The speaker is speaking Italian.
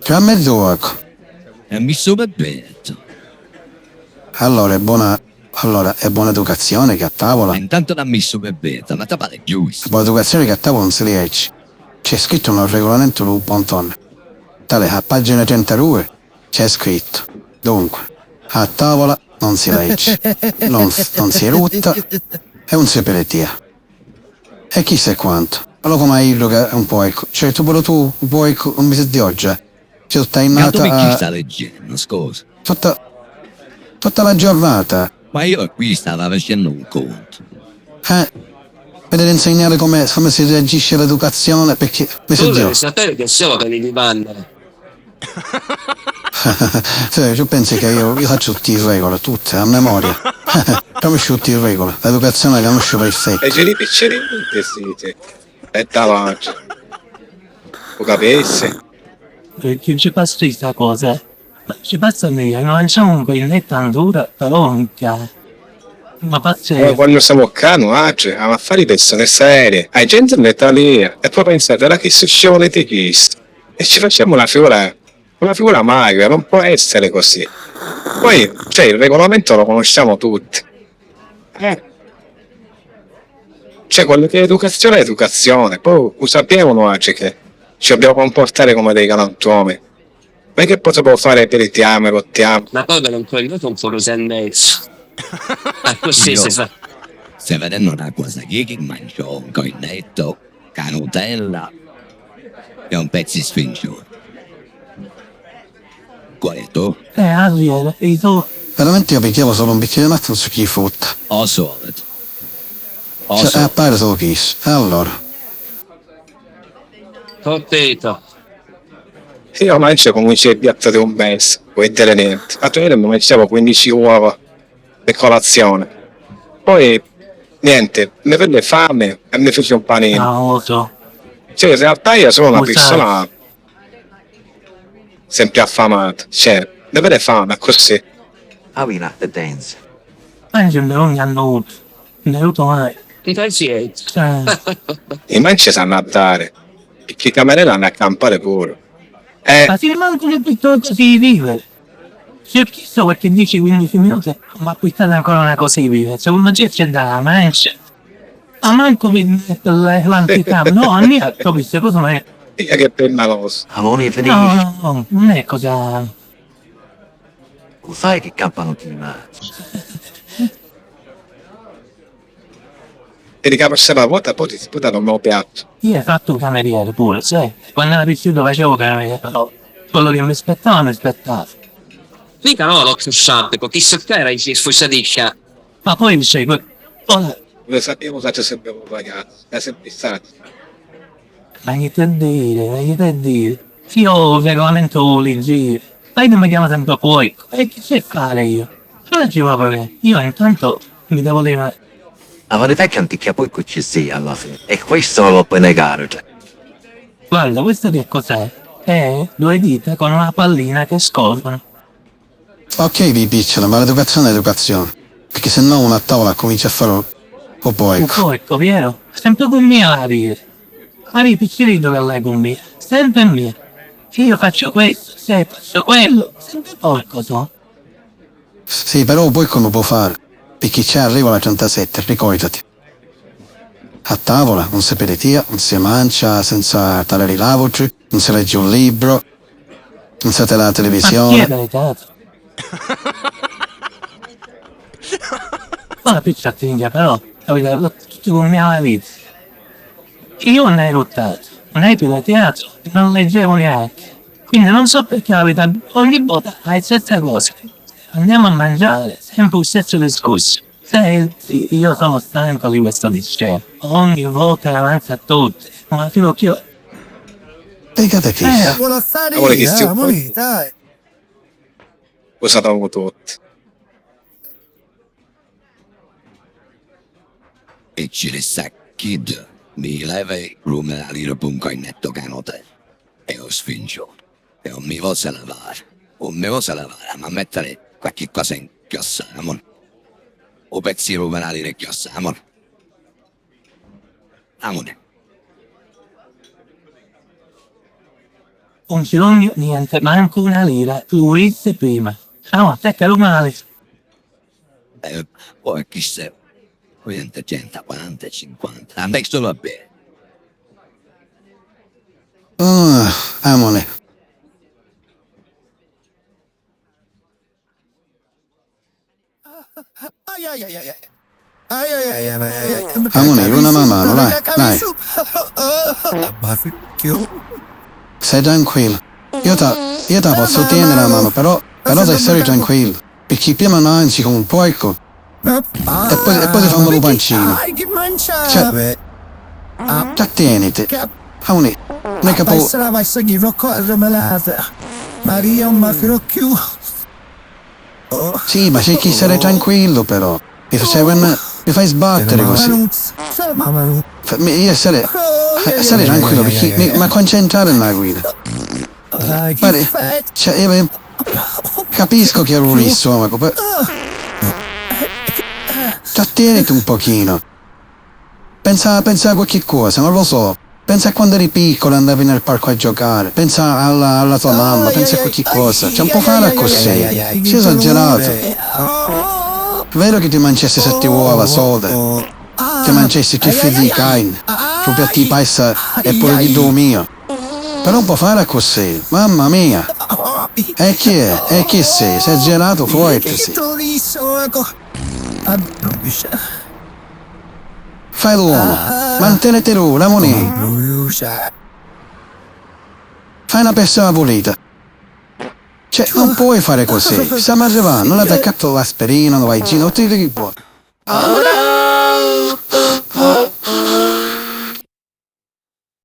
Che a mezzo ecco. E mi sono bene. Allora è buona educazione che a tavola. Intanto non mi sono bene, ma te pare È giusto. buona educazione che a tavola non si legge. C'è scritto nel regolamento del ponton. Tale a pagina 32 c'è scritto. Dunque, a tavola non si legge, non si rutta e non si peletia. E chissà quanto. Allora come hai che è un po' ecco. Cioè tu pure tu, un po' ecco, un mese di oggi. Cioè stai Intanto per chi nata sta leggendo, scusa. tutta la giornata. Ma io qui stavo facendo un conto. Per insegnare come si reagisce l'educazione, perché mi Tu si devi dio. sapere che siamo per i mandano. Cioè, tu pensi che io faccio tutte le regole, tutte, a memoria. Conosco tutte le regole, l'educazione la conosco perfetta. E ce li picceramente sì. E davanti. Lo capisci? Perché ci passa questa cosa? Ma ci passa lì, non c'è un quella dura, però non chiaro. Ma Poi pazzesco. quando siamo a cano, a fare persone serie, hai gente in età lì, e poi pensate, era che si scivola di chiesto. E ci facciamo una figura magra, non può essere così. Poi, cioè, il regolamento lo conosciamo tutti. Cioè, quello che è educazione è educazione. Poi lo sappiamo noi che ci dobbiamo comportare come dei galantuomini. Non è che poi si può fare pelitiamo, rottiamo. Ma poi per un coglione un po' così e mezzo. Così Io- si fa. Se vedendo una cosa che mangio un cornetto, canutella e un pezzo di sfincione. Questo Arriva, e tu? Veramente io picchiavo solo un bicchiere di latte, non so chi fotta. o solito. O Cioè, solito. appare solo chi. E allora? Cottito. Io mangio come c'è piatto di un mese, vuoi dire niente. A ieri mi mangiavo 15 uova per colazione. Poi, niente, mi prende fame e mi fece un panino. Non lo so. Cioè, in realtà io sono una Lo sai. persona sempre affamata. Cioè, mi prende fame, così. How we not the dance? Anche non mi hanno avuto. Non ho avuto mai. Ti fai siete. Cioè, I manci sanno andare, perché i camerieri hanno a campare pure. ma si rimane un piccolo così di vivere. Se ho chiesto perché dici 15 minuti, ma acquistate ancora una cosa di vivere. Secondo me c'è da mancia. Ma manco l'anticamera. No, niente, ho visto cosa non è. Dica che pennaloso. I won't even No, eat. no, non è cosa. Lo sai che campano prima? E di capo la vuota, poi ti sputano il mio piatto. Io ho fatto un cameriere pure, sai? Quando era piccolo facevo cameriere, però quello che mi aspettava, mi aspettava. Mica no, l'ho cresciante, perché se era in sfusciatiscia. Ma poi sai, ora, Lo sappiamo che ci sempre pagato, è sempre stato. ma niente a dire, ma niente a dire. Io ho un regolamento legge. Lei non mi chiama sempre poi. E che c'è fare io? Non ci va bene. Io intanto mi devo levare. La verità è che non ti capisco ci sia alla fine. E questo non lo puoi negare. Cioè. Guarda, questo che cos'è? È due dita con una pallina che scorrono. Ok, vi picciano, ma l'educazione è educazione. Perché se no una a tavola comincia a fare un po' Un ecco. po' ecco, vero? Sempre con mia la dire. Ma mi piccerito che lei con me. Sempre mia. Se io faccio questo, se faccio quello, sempre porco so. Sì, però poi come può fare? Perché c'è arriva la 37, ricordati. A tavola non si peletia, non si mangia senza talare i lavoci, non si legge un libro, non si vede la Ma chi è televisione. meritato? Ora piccia tinga però, capito, tutti con mia vita. Io non hai lottato, non hai pilotato, non leggevo neanche. Quindi non so perché la vita ogni volta hai stessa cosa. Andiamo a mangiare, sempre lo stesso discorso. Senti, io sono stanco di questo discorso. Ogni volta davanti a tutti. Ma fino a che io... Spiegate che. Vuole stare Amore, che lì, stiamo- amore, dai. Lo sappiamo tutti. E ci resta kid. Mi levi rumenalire per un cornetto canote. E ho sfincio. E non mi posso lavare. Non mi posso lavare, ma mettere qualche cosa in chiossa, amore. O pezzi di rumenalire in chiossa, amore. Amore. Non ci voglio niente, manco una lira, tu viste prima. Ciao, a te che lo male. Poi chissà, ovviamente 100, 40, 50, a me solo a bere. Oh, amone. Amone, una mano, dai. Stai tranquillo. Io te posso tenere la mano, però devi stare tranquillo. Perché prima mangi come un porco e poi ti fanno lo pancino. Cioè, trattieniti. Amone, non è capo... Passala vai saghi rocco arremelata. Maria un mafiro più. Sì, ma c'è chi stare tranquillo però. Mi fai sbattere così. Io stare tranquillo perché mi concentrare nella guida. Guarda, cioè, io capisco che ero lì stomaco, però... Trattieniti un pochino. Pensa a qualche cosa, non lo so. Pensa a quando eri piccolo e andavi nel parco a giocare. Pensa alla tua mamma, pensa a qualche cosa. C'è un po' fare così. Sei esagerato. È vero che ti mangiassi 7 uova sode. Ti mangiassi 3 figli di Cain. Tu piatti di pasta e pure di tuo mio. Però non può fare così. Mamma mia. E chi è? E chi sei? Sei esagerato forte, sì. Fai l'uomo, mantenete lui, la moneta. Fai una persona pulita. Cioè, non puoi fare così. Stiamo arrivando, non hai attaccato l'aspirina, non vai in giro, non ti dico che puoi.